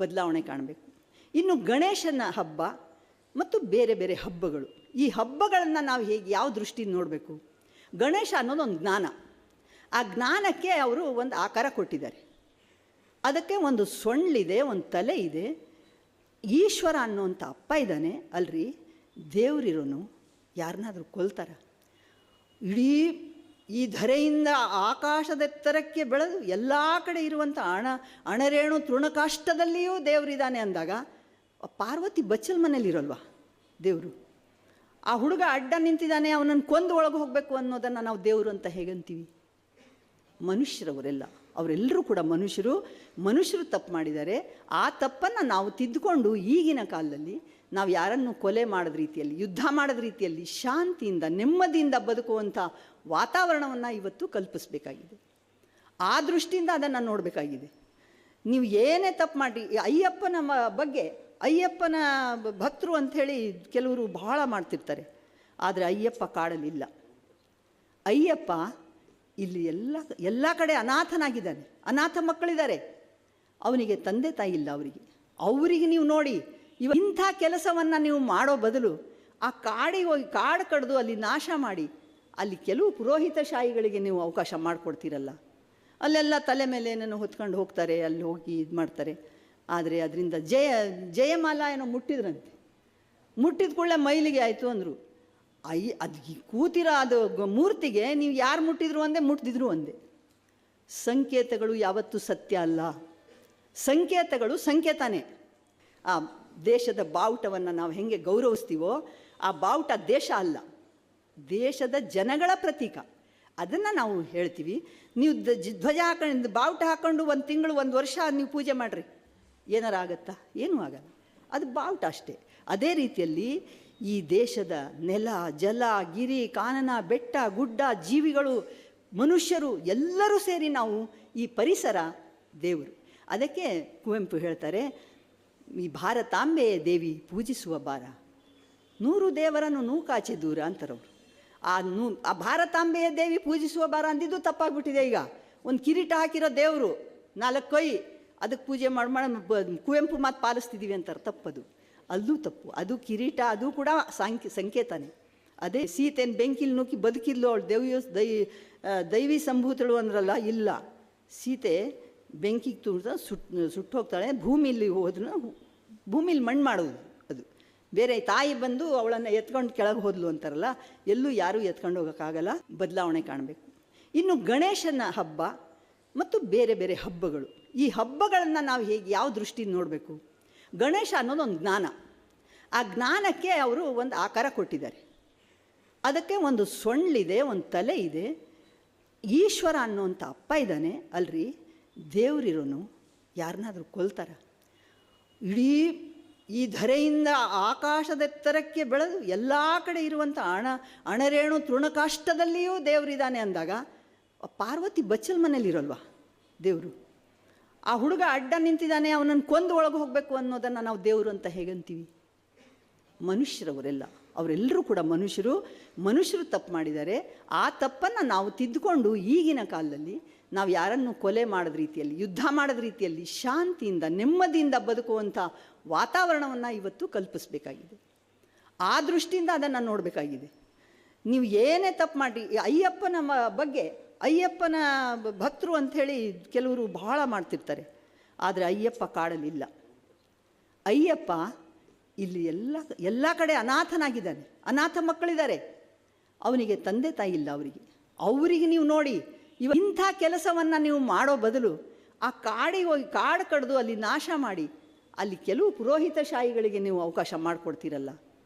ಬದಲಾವಣೆ ಕಾಣಬೇಕು. ಇನ್ನು ಗಣೇಶನ ಹಬ್ಬ ಮತ್ತು ಬೇರೆ ಬೇರೆ ಹಬ್ಬಗಳು, ಈ ಹಬ್ಬಗಳನ್ನು ನಾವು ಯಾವ ದೃಷ್ಟಿಯಿಂದ ನೋಡಬೇಕು? ಗಣೇಶ ಅನ್ನೋದು ಒಂದು ಜ್ಞಾನ. ಆ ಜ್ಞಾನಕ್ಕೆ ಅವರು ಒಂದು ಆಕಾರ ಕೊಟ್ಟಿದ್ದಾರೆ. ಅದಕ್ಕೆ ಒಂದು ಸೊಳ್ಳಿದೆ, ಒಂದು ತಲೆ ಇದೆ. ಈಶ್ವರ ಅನ್ನೋಂಥ ಅಪ್ಪ ಇದ್ದಾನೆ ಅಲ್ರಿ. ದೇವರಿರೋನು ಯಾರನ್ನಾದರೂ ಕೊಲ್ತಾರ? ಇಡೀ ಈ ಧರೆಯಿಂದ ಆಕಾಶದೆತ್ತರಕ್ಕೆ ಬೆಳೆದು ಎಲ್ಲ ಕಡೆ ಇರುವಂಥ ಅಣರೇಣು ತೃಣಕಾಷ್ಟದಲ್ಲಿಯೂ ದೇವರಿದ್ದಾನೆ ಅಂದಾಗ ಪಾರ್ವತಿ ಬಚ್ಚಲ್ ಮನೇಲಿರೋಲ್ವ ದೇವರು? ಆ ಹುಡುಗ ಅಡ್ಡ ನಿಂತಿದ್ದಾನೆ, ಅವನನ್ನು ಕೊಂದು ಒಳಗೆ ಹೋಗಬೇಕು ಅನ್ನೋದನ್ನು ನಾವು ದೇವರು ಅಂತ ಹೇಗಂತೀವಿ? ಮನುಷ್ಯರವರೆಲ್ಲ, ಅವರೆಲ್ಲರೂ ಕೂಡ ಮನುಷ್ಯರು ತಪ್ಪು ಮಾಡಿದ್ದಾರೆ. ಆ ತಪ್ಪನ್ನು ನಾವು ತಿದ್ದುಕೊಂಡು ಈಗಿನ ಕಾಲದಲ್ಲಿ ನಾವು ಯಾರನ್ನು ಕೊಲೆ ಮಾಡಿದ ರೀತಿಯಲ್ಲಿ, ಯುದ್ಧ ಮಾಡಿದ ರೀತಿಯಲ್ಲಿ ಶಾಂತಿಯಿಂದ ನೆಮ್ಮದಿಯಿಂದ ಬದುಕುವಂಥ ವಾತಾವರಣವನ್ನು ಇವತ್ತು ಕಲ್ಪಿಸಬೇಕಾಗಿದೆ. ಆ ದೃಷ್ಟಿಯಿಂದ ಅದನ್ನು ನೋಡಬೇಕಾಗಿದೆ. ನೀವು ಏನೇ ತಪ್ಪು ಮಾಡಿ, ಅಯ್ಯಪ್ಪನ ಬಗ್ಗೆ, ಅಯ್ಯಪ್ಪನ ಭಕ್ತರು ಅಂಥೇಳಿ ಕೆಲವರು ಬಹಳ ಮಾಡ್ತಿರ್ತಾರೆ. ಆದರೆ ಅಯ್ಯಪ್ಪ ಕಾಡಲಿಲ್ಲ. ಅಯ್ಯಪ್ಪ ಇಲ್ಲಿ ಎಲ್ಲ ಕಡೆ ಅನಾಥನಾಗಿದ್ದಾನೆ. ಅನಾಥ ಮಕ್ಕಳಿದ್ದಾರೆ, ಅವನಿಗೆ ತಂದೆ ತಾಯಿ ಇಲ್ಲ. ಅವರಿಗೆ ನೀವು ನೋಡಿ, ಇಂಥ ಕೆಲಸವನ್ನು ನೀವು ಮಾಡೋ ಬದಲು ಆ ಕಾಡಿಗೆ ಹೋಗಿ ಕಾಡು ಕಡ್ದು ಅಲ್ಲಿ ನಾಶ ಮಾಡಿ ಅಲ್ಲಿ ಕೆಲವು ಪುರೋಹಿತಶಾಹಿಗಳಿಗೆ ನೀವು ಅವಕಾಶ ಮಾಡಿಕೊಡ್ತೀರಲ್ಲ, ಅಲ್ಲೆಲ್ಲ ತಲೆ ಮೇಲೆ ಏನೇನೋ ಹೊತ್ಕೊಂಡು ಹೋಗ್ತಾರೆ, ಅಲ್ಲಿ ಹೋಗಿ ಇದು ಮಾಡ್ತಾರೆ. ಆದರೆ ಅದರಿಂದ ಜಯಮಾಲ ಏನೋ ಮುಟ್ಟಿದ್ರಂತೆ. ಮುಟ್ಟಿದ ಕೂಡಲೇ ಮೈಲಿಗೆ ಆಯಿತು ಅಂದರು. ಅದು ಕೂತಿರೋ ಅದು ಮೂರ್ತಿಗೆ ನೀವು ಯಾರು ಮುಟ್ಟಿದ್ರು ಒಂದೇ, ಮುಟ್ಟಿದ್ರು ಒಂದೇ. ಸಂಕೇತಗಳು ಯಾವತ್ತೂ ಸತ್ಯ ಅಲ್ಲ. ಸಂಕೇತಗಳು ಸಂಕೇತನೇ. ಆ ದೇಶದ ಬಾವುಟವನ್ನು ನಾವು ಹೆಂಗೆ ಗೌರವಿಸ್ತೀವೋ, ಆ ಬಾವುಟ ದೇಶ ಅಲ್ಲ, ದೇಶದ ಜನಗಳ ಪ್ರತೀಕ. ಅದನ್ನು ನಾವು ಹೇಳ್ತೀವಿ. ನೀವು ಧ್ವಜ ಹಾಕೊಂಡು ಬಾವುಟ ಹಾಕ್ಕೊಂಡು 1 ತಿಂಗಳು 1 ವರ್ಷ ನೀವು ಪೂಜೆ ಮಾಡಿರಿ, ಏನಾರ ಆಗತ್ತಾ? ಏನೂ ಆಗಲ್ಲ. ಅದು ಬಾವುಟ ಅಷ್ಟೇ. ಅದೇ ರೀತಿಯಲ್ಲಿ ಈ ದೇಶದ ನೆಲ, ಜಲ, ಗಿರಿ, ಕಾನನ, ಬೆಟ್ಟ, ಗುಡ್ಡ, ಜೀವಿಗಳು, ಮನುಷ್ಯರು ಎಲ್ಲರೂ ಸೇರಿ ನಾವು ಈ ಪರಿಸರ ದೇವರು. ಅದಕ್ಕೆ ಕುವೆಂಪು ಹೇಳ್ತಾರೆ, ಈ ಭಾರತಾಂಬೆಯ ದೇವಿ ಪೂಜಿಸುವ ಬಾರ, 100 ದೇವರನ್ನು ನೂಕಾಚೆ ದೂರ ಅಂತಾರವರು. ಆ ಭಾರತಾಂಬೆಯ ದೇವಿ ಪೂಜಿಸುವ ಬಾರ ಅಂದಿದ್ದು ತಪ್ಪಾಗ್ಬಿಟ್ಟಿದೆ. ಈಗ ಒಂದು ಕಿರೀಟ ಹಾಕಿರೋ ದೇವರು 4 ಕೈ, ಅದಕ್ಕೆ ಪೂಜೆ ಮಾಡಿ ಕುವೆಂಪು ಮಾತು ಪಾಲಿಸ್ತಿದ್ದೀವಿ ಅಂತಾರೆ. ತಪ್ಪದು, ಅಲ್ಲೂ ತಪ್ಪು. ಅದು ಕಿರೀಟ, ಅದು ಕೂಡ ಸಂಕೇತನೇ. ಅದೇ ಸೀತೆಯನ್ನು ಬೆಂಕಿಲಿ ನೂಕಿ ಬದುಕಿದ್ಲು, ಅವಳು ದೈವಿ ಸಂಭೂತಳು ಅಂದ್ರಲ್ಲ, ಇಲ್ಲ. ಸೀತೆ ಬೆಂಕಿಗೆ ತುಳಿದ ಸುಟ್ಟು ಹೋಗ್ತಾಳೆ. ಭೂಮಿಲಿ ಹೋದ್ರೂ ಭೂಮಿಲಿ ಮಣ್ಣು ಮಾಡೋದು ಅದು ಬೇರೆ. ತಾಯಿ ಬಂದು ಅವಳನ್ನು ಎತ್ಕೊಂಡು ಕೆಳಗೆ ಹೋದ್ಲು ಅಂತಾರಲ್ಲ, ಎಲ್ಲೂ ಯಾರೂ ಎತ್ಕೊಂಡು ಹೋಗೋಕ್ಕಾಗಲ್ಲ. ಬದಲಾವಣೆ ಕಾಣಬೇಕು. ಇನ್ನು ಗಣೇಶನ ಹಬ್ಬ ಮತ್ತು ಬೇರೆ ಬೇರೆ ಹಬ್ಬಗಳು, ಈ ಹಬ್ಬಗಳನ್ನು ನಾವು ಯಾವ ದೃಷ್ಟಿಯಿಂದ ನೋಡಬೇಕು? ಗಣೇಶ ಅನ್ನೋದು ಒಂದು ಜ್ಞಾನ. ಆ ಜ್ಞಾನಕ್ಕೆ ಅವರು ಒಂದು ಆಕಾರ ಕೊಟ್ಟಿದ್ದಾರೆ. ಅದಕ್ಕೆ ಒಂದು ಸೊಳ್ಳಿದೆ, ಒಂದು ತಲೆ ಇದೆ. ಈಶ್ವರ ಅನ್ನೋಂಥ ಅಪ್ಪ ಇದ್ದಾನೆ ಅಲ್ರಿ. ದೇವರಿರೋನು ಯಾರನ್ನಾದರೂ ಕೊಲ್ತಾರ? ಇಡೀ ಈ ಧರೆಯಿಂದ ಆಕಾಶದೆತ್ತರಕ್ಕೆ ಬೆಳೆದು ಎಲ್ಲ ಕಡೆ ಇರುವಂಥ ಅಣರೇಣು ತೃಣಕಾಷ್ಟದಲ್ಲಿಯೂ ದೇವರಿದ್ದಾನೆ ಅಂದಾಗ ಪಾರ್ವತಿ ಬಚ್ಚಲ್ ಮನೇಲಿರೋಲ್ವ ದೇವರು? ಆ ಹುಡುಗ ಅಡ್ಡ ನಿಂತಿದ್ದಾನೆ, ಅವನನ್ನು ಕೊಂದು ಒಳಗೆ ಹೋಗಬೇಕು ಅನ್ನೋದನ್ನು ನಾವು ದೇವರು ಅಂತ ಹೇಗಂತೀವಿ? ಮನುಷ್ಯರವರೆಲ್ಲ, ಅವರೆಲ್ಲರೂ ಕೂಡ ಮನುಷ್ಯರು ತಪ್ಪು ಮಾಡಿದ್ದಾರೆ. ಆ ತಪ್ಪನ್ನು ನಾವು ತಿದ್ದುಕೊಂಡು ಈಗಿನ ಕಾಲದಲ್ಲಿ ನಾವು ಯಾರನ್ನು ಕೊಲೆ ಮಾಡಿದ ರೀತಿಯಲ್ಲಿ, ಯುದ್ಧ ಮಾಡಿದ ರೀತಿಯಲ್ಲಿ ಶಾಂತಿಯಿಂದ ನೆಮ್ಮದಿಯಿಂದ ಬದುಕುವಂಥ ವಾತಾವರಣವನ್ನು ಇವತ್ತು ಕಲ್ಪಿಸಬೇಕಾಗಿದೆ. ಆ ದೃಷ್ಟಿಯಿಂದ ಅದನ್ನು ನೋಡಬೇಕಾಗಿದೆ. ನೀವು ಏನೇ ತಪ್ಪು ಮಾಡಿ, ಅಯ್ಯಪ್ಪನ ಬಗ್ಗೆ, ಅಯ್ಯಪ್ಪನ ಭಕ್ತರು ಅಂಥೇಳಿ ಕೆಲವರು ಬಹಳ ಮಾಡ್ತಿರ್ತಾರೆ. ಆದರೆ ಅಯ್ಯಪ್ಪ ಕಾಡಲಿಲ್ಲ. ಅಯ್ಯಪ್ಪ ಇಲ್ಲಿ ಎಲ್ಲ ಕಡೆ ಅನಾಥನಾಗಿದ್ದಾನೆ. ಅನಾಥ ಮಕ್ಕಳಿದ್ದಾರೆ, ಅವನಿಗೆ ತಂದೆ ತಾಯಿ ಇಲ್ಲ. ಅವರಿಗೆ ನೀವು ನೋಡಿ, ಇಂಥ ಕೆಲಸವನ್ನು ನೀವು ಮಾಡೋ ಬದಲು ಆ ಕಾಡಿಗೆ ಹೋಗಿ ಕಾಡು ಕಡ್ದು ಅಲ್ಲಿ ನಾಶ ಮಾಡಿ ಅಲ್ಲಿ ಕೆಲವು ಪುರೋಹಿತಶಾಹಿಗಳಿಗೆ ನೀವು ಅವಕಾಶ ಮಾಡಿಕೊಡ್ತೀರಲ್ಲ,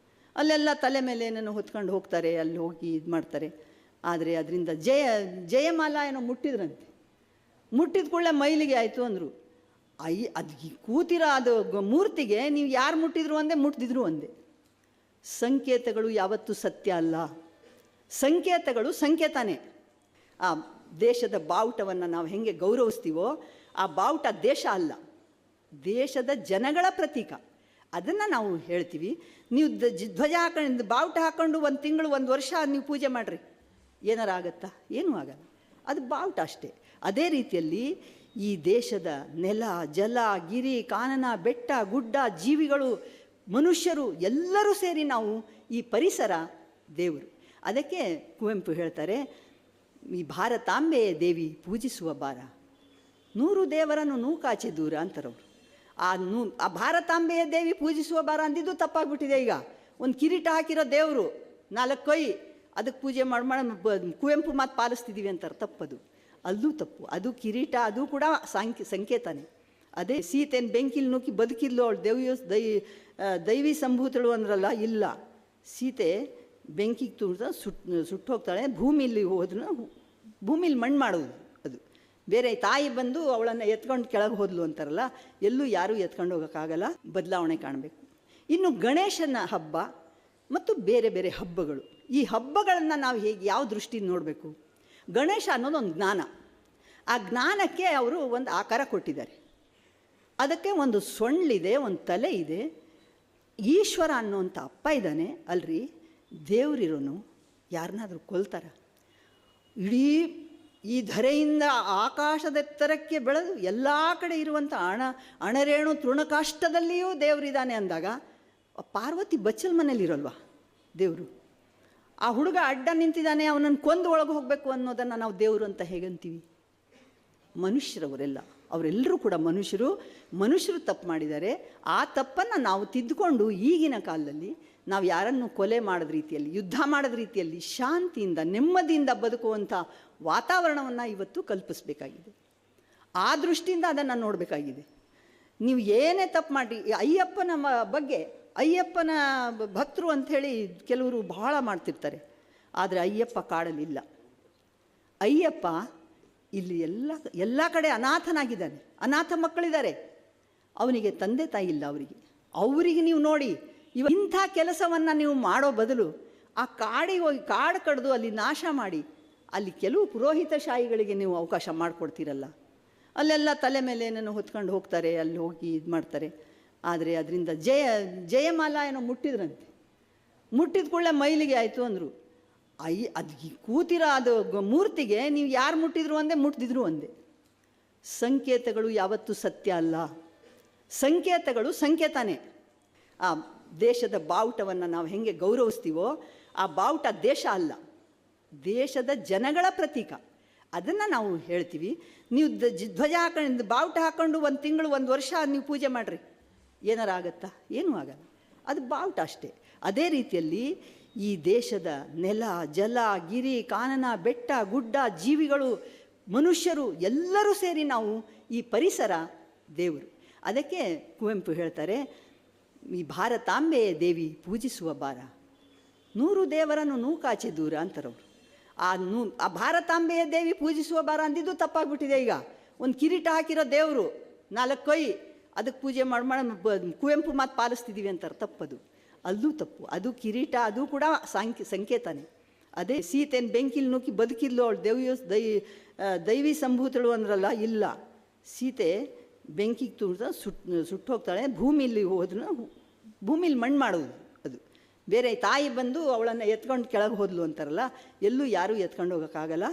ಅಲ್ಲೆಲ್ಲ ತಲೆ ಮೇಲೆ ಏನೇನೋ ಹೊತ್ಕೊಂಡು ಹೋಗ್ತಾರೆ, ಅಲ್ಲಿ ಹೋಗಿ ಇದು ಮಾಡ್ತಾರೆ. ಆದರೆ ಅದರಿಂದ ಜಯಮಾಲ ಏನೋ ಮುಟ್ಟಿದ್ರಂತೆ. ಮುಟ್ಟಿದ ಕೂಡಲೇ ಮೈಲಿಗೆ ಆಯಿತು ಅಂದರು. ಅದು ಕೂತಿರೋ ಅದು ಮೂರ್ತಿಗೆ ನೀವು ಯಾರು ಮುಟ್ಟಿದ್ರು ಒಂದೇ, ಮುಟ್ಟಿದ್ರು ಒಂದೇ. ಸಂಕೇತಗಳು ಯಾವತ್ತೂ ಸತ್ಯ ಅಲ್ಲ. ಸಂಕೇತಗಳು ಸಂಕೇತನೇ. ಆ ದೇಶದ ಬಾವುಟವನ್ನು ನಾವು ಹೆಂಗೆ ಗೌರವಿಸ್ತೀವೋ, ಆ ಬಾವುಟ ದೇಶ ಅಲ್ಲ, ದೇಶದ ಜನಗಳ ಪ್ರತೀಕ. ಅದನ್ನು ನಾವು ಹೇಳ್ತೀವಿ. ನೀವು ಧ್ವಜ ಹಾಕೊಂಡು ಬಾವುಟ ಹಾಕ್ಕೊಂಡು 1 ತಿಂಗಳು 1 ವರ್ಷ ನೀವು ಪೂಜೆ ಮಾಡಿರಿ, ಏನಾರ ಆಗತ್ತಾ? ಏನೂ ಆಗಲ್ಲ. ಅದು ಬಾವುಟ ಅಷ್ಟೇ. ಅದೇ ರೀತಿಯಲ್ಲಿ ಈ ದೇಶದ ನೆಲ, ಜಲ, ಗಿರಿ, ಕಾನನ, ಬೆಟ್ಟ, ಗುಡ್ಡ, ಜೀವಿಗಳು, ಮನುಷ್ಯರು ಎಲ್ಲರೂ ಸೇರಿ ನಾವು ಈ ಪರಿಸರ ದೇವರು. ಅದಕ್ಕೆ ಕುವೆಂಪು ಹೇಳ್ತಾರೆ, ಈ ಭಾರತಾಂಬೆಯೇ ದೇವಿ ಪೂಜಿಸುವ ಬಾರ, 100 ದೇವರನ್ನು ನೂಕಾಚೆ ದೂರ ಅಂತಾರವರು. ಆ ಭಾರತಾಂಬೆಯ ದೇವಿ ಪೂಜಿಸುವ ಬಾರ ಅಂದಿದ್ದು ತಪ್ಪಾಗ್ಬಿಟ್ಟಿದೆ. ಈಗ ಒಂದು ಕಿರೀಟ ಹಾಕಿರೋ ದೇವರು 4 ಕೈ, ಅದಕ್ಕೆ ಪೂಜೆ ಮಾಡಿ ಕುವೆಂಪು ಮಾತು ಪಾಲಿಸ್ತಿದ್ದೀವಿ ಅಂತಾರೆ. ತಪ್ಪದು, ಅಲ್ಲೂ ತಪ್ಪು. ಅದು ಕಿರೀಟ, ಅದು ಕೂಡ ಸಂಕೇತನೇ. ಅದೇ ಸೀತೆಯನ್ನು ಬೆಂಕಿಲಿ ನೂಕಿ ಬದುಕಿದ್ಲು, ಅವಳು ದೈವಿ ಸಂಭೂತಳು ಅಂದ್ರಲ್ಲ, ಇಲ್ಲ. ಸೀತೆ ಬೆಂಕಿಗೆ ತುಳಿದ ಸುಟ್ಟು ಹೋಗ್ತಾಳೆ. ಭೂಮಿಲಿ ಹೋದ್ರೂ ಭೂಮಿಲಿ ಮಣ್ಣು ಮಾಡೋದು ಅದು ಬೇರೆ. ತಾಯಿ ಬಂದು ಅವಳನ್ನು ಎತ್ಕೊಂಡು ಕೆಳಗೆ ಹೋದ್ಲು ಅಂತಾರಲ್ಲ, ಎಲ್ಲೂ ಯಾರೂ ಎತ್ಕೊಂಡು ಹೋಗೋಕ್ಕಾಗಲ್ಲ. ಬದಲಾವಣೆ ಕಾಣಬೇಕು. ಇನ್ನು ಗಣೇಶನ ಹಬ್ಬ ಮತ್ತು ಬೇರೆ ಬೇರೆ ಹಬ್ಬಗಳು, ಈ ಹಬ್ಬಗಳನ್ನು ನಾವು ಯಾವ ದೃಷ್ಟಿಯಿಂದ ನೋಡಬೇಕು? ಗಣೇಶ ಅನ್ನೋದೊಂದು ಜ್ಞಾನ. ಆ ಜ್ಞಾನಕ್ಕೆ ಅವರು ಒಂದು ಆಕಾರ ಕೊಟ್ಟಿದ್ದಾರೆ. ಅದಕ್ಕೆ ಒಂದು ಸೊಳ್ಳಿದೆ, ಒಂದು ತಲೆ ಇದೆ. ಈಶ್ವರ ಅನ್ನೋಂಥ ಅಪ್ಪ ಇದ್ದಾನೆ ಅಲ್ರಿ. ದೇವರಿರೋನು ಯಾರನ್ನಾದರೂ ಕೊಲ್ತಾರ? ಇಡೀ ಈ ಧರೆಯಿಂದ ಆಕಾಶದೆತ್ತರಕ್ಕೆ ಬೆಳೆದು ಎಲ್ಲ ಕಡೆ ಇರುವಂಥ ಅಣರೇಣು ತೃಣಕಾಷ್ಟದಲ್ಲಿಯೂ ದೇವರಿದ್ದಾನೆ ಅಂದಾಗ ಪಾರ್ವತಿ ಬಚ್ಚಲ್ ಮನೇಲಿರೋಲ್ವ ದೇವರು? ಆ ಹುಡುಗ ಅಡ್ಡ ನಿಂತಿದ್ದಾನೆ, ಅವನನ್ನು ಕೊಂದು ಒಳಗೆ ಹೋಗಬೇಕು ಅನ್ನೋದನ್ನು ನಾವು ದೇವರು ಅಂತ ಹೇಗಂತೀವಿ? ಮನುಷ್ಯರವರೆಲ್ಲ, ಅವರೆಲ್ಲರೂ ಕೂಡ ಮನುಷ್ಯರು ತಪ್ಪು ಮಾಡಿದ್ದಾರೆ. ಆ ತಪ್ಪನ್ನು ನಾವು ತಿದ್ದುಕೊಂಡು ಈಗಿನ ಕಾಲದಲ್ಲಿ ನಾವು ಯಾರನ್ನು ಕೊಲೆ ಮಾಡಿದ ರೀತಿಯಲ್ಲಿ, ಯುದ್ಧ ಮಾಡಿದ ರೀತಿಯಲ್ಲಿ ಶಾಂತಿಯಿಂದ ನೆಮ್ಮದಿಯಿಂದ ಬದುಕುವಂಥ ವಾತಾವರಣವನ್ನು ಇವತ್ತು ಕಲ್ಪಿಸಬೇಕಾಗಿದೆ. ಆ ದೃಷ್ಟಿಯಿಂದ ಅದನ್ನು ನೋಡಬೇಕಾಗಿದೆ. ನೀವು ಏನೇ ತಪ್ಪು ಮಾಡಿ, ಅಯ್ಯಪ್ಪನ ಬಗ್ಗೆ, ಅಯ್ಯಪ್ಪನ ಭಕ್ತರು ಅಂಥೇಳಿ ಕೆಲವರು ಬಹಳ ಮಾಡ್ತಿರ್ತಾರೆ. ಆದರೆ ಅಯ್ಯಪ್ಪ ಕಾಡಲಿಲ್ಲ. ಅಯ್ಯಪ್ಪ ಇಲ್ಲಿ ಎಲ್ಲ ಕಡೆ ಅನಾಥನಾಗಿದ್ದಾನೆ. ಅನಾಥ ಮಕ್ಕಳಿದ್ದಾರೆ, ಅವನಿಗೆ ತಂದೆ ತಾಯಿ ಇಲ್ಲ. ಅವರಿಗೆ ನೀವು ನೋಡಿ, ಇಂಥ ಕೆಲಸವನ್ನು ನೀವು ಮಾಡೋ ಬದಲು ಆ ಕಾಡಿಗೆ ಹೋಗಿ ಕಾಡು ಕಡ್ದು ಅಲ್ಲಿ ನಾಶ ಮಾಡಿ, ಅಲ್ಲಿ ಕೆಲವು ಪುರೋಹಿತಶಾಹಿಗಳಿಗೆ ನೀವು ಅವಕಾಶ ಮಾಡಿಕೊಡ್ತೀರಲ್ಲ, ಅಲ್ಲೆಲ್ಲ ತಲೆ ಮೇಲೆ ಏನೇನೋ ಹೊತ್ಕೊಂಡು ಹೋಗ್ತಾರೆ, ಅಲ್ಲಿ ಹೋಗಿ ಇದು ಮಾಡ್ತಾರೆ. ಆದರೆ ಅದರಿಂದ ಜಯಮಾಲ ಏನೋ ಮುಟ್ಟಿದ್ರಂತೆ. ಮುಟ್ಟಿದ ಕೂಡಲೇ ಮೈಲಿಗೆ ಆಯಿತು ಅಂದರು. ಅದು ಕೂತಿರೋ ಅದು ಮೂರ್ತಿಗೆ ನೀವು ಯಾರು ಮುಟ್ಟಿದ್ರು ಒಂದೇ, ಮುಟ್ಟಿದ್ರು ಒಂದೇ. ಸಂಕೇತಗಳು ಯಾವತ್ತೂ ಸತ್ಯ ಅಲ್ಲ. ಸಂಕೇತಗಳು ಸಂಕೇತನೇ. ಆ ದೇಶದ ಬಾವುಟವನ್ನು ನಾವು ಹೆಂಗೆ ಗೌರವಿಸ್ತೀವೋ, ಆ ಬಾವುಟ ದೇಶ ಅಲ್ಲ, ದೇಶದ ಜನಗಳ ಪ್ರತೀಕ. ಅದನ್ನು ನಾವು ಹೇಳ್ತೀವಿ. ನೀವು ಧ್ವಜ ಹಾಕೊಂಡು ಬಾವುಟ ಹಾಕ್ಕೊಂಡು 1 ತಿಂಗಳು 1 ವರ್ಷ ನೀವು ಪೂಜೆ ಮಾಡಿರಿ, ಏನಾರ ಆಗತ್ತಾ? ಏನೂ ಆಗಲ್ಲ. ಅದು ಬಾವುಟ ಅಷ್ಟೇ. ಅದೇ ರೀತಿಯಲ್ಲಿ ಈ ದೇಶದ ನೆಲ, ಜಲ, ಗಿರಿ, ಕಾನನ, ಬೆಟ್ಟ, ಗುಡ್ಡ, ಜೀವಿಗಳು, ಮನುಷ್ಯರು ಎಲ್ಲರೂ ಸೇರಿ ನಾವು ಈ ಪರಿಸರ ದೇವರು. ಅದಕ್ಕೆ ಕುವೆಂಪು ಹೇಳ್ತಾರೆ, ಈ ಭಾರತಾಂಬೆಯೇ ದೇವಿ ಪೂಜಿಸುವ ಬಾರ, 100 ದೇವರನ್ನು ನೂಕಾಚೆ ದೂರ ಅಂತಾರವರು. ಆ ಭಾರತಾಂಬೆಯ ದೇವಿ ಪೂಜಿಸುವ ಬಾರ ಅಂದಿದ್ದು ತಪ್ಪಾಗ್ಬಿಟ್ಟಿದೆ. ಈಗ ಒಂದು ಕಿರೀಟ ಹಾಕಿರೋ ದೇವರು 4 ಕೈ, ಅದಕ್ಕೆ ಪೂಜೆ ಮಾಡಿ ಕುವೆಂಪು ಮಾತು ಪಾಲಿಸ್ತಿದ್ದೀವಿ ಅಂತಾರೆ. ತಪ್ಪದು, ಅಲ್ಲೂ ತಪ್ಪು. ಅದು ಕಿರೀಟ, ಅದು ಕೂಡ ಸಂಕೇತನೇ. ಅದೇ ಸೀತೆಯನ್ನು ಬೆಂಕಿಲಿ ನೂಕಿ ಬದುಕಿದ್ಲು, ಅವಳು ದೈವಿ ಸಂಭೂತಳು ಅಂದ್ರಲ್ಲ, ಇಲ್ಲ. ಸೀತೆ ಬೆಂಕಿಗೆ ತುಳಿದ ಸುಟ್ಟು ಹೋಗ್ತಾಳೆ. ಭೂಮಿಲಿ ಹೋದ್ರೂ ಭೂಮಿಲಿ ಮಣ್ಣು ಮಾಡೋದು ಅದು ಬೇರೆ. ತಾಯಿ ಬಂದು ಅವಳನ್ನು ಎತ್ಕೊಂಡು ಕೆಳಗೆ ಹೋದ್ಲು ಅಂತಾರಲ್ಲ, ಎಲ್ಲೂ ಯಾರೂ ಎತ್ಕೊಂಡು ಹೋಗೋಕ್ಕಾಗಲ್ಲ.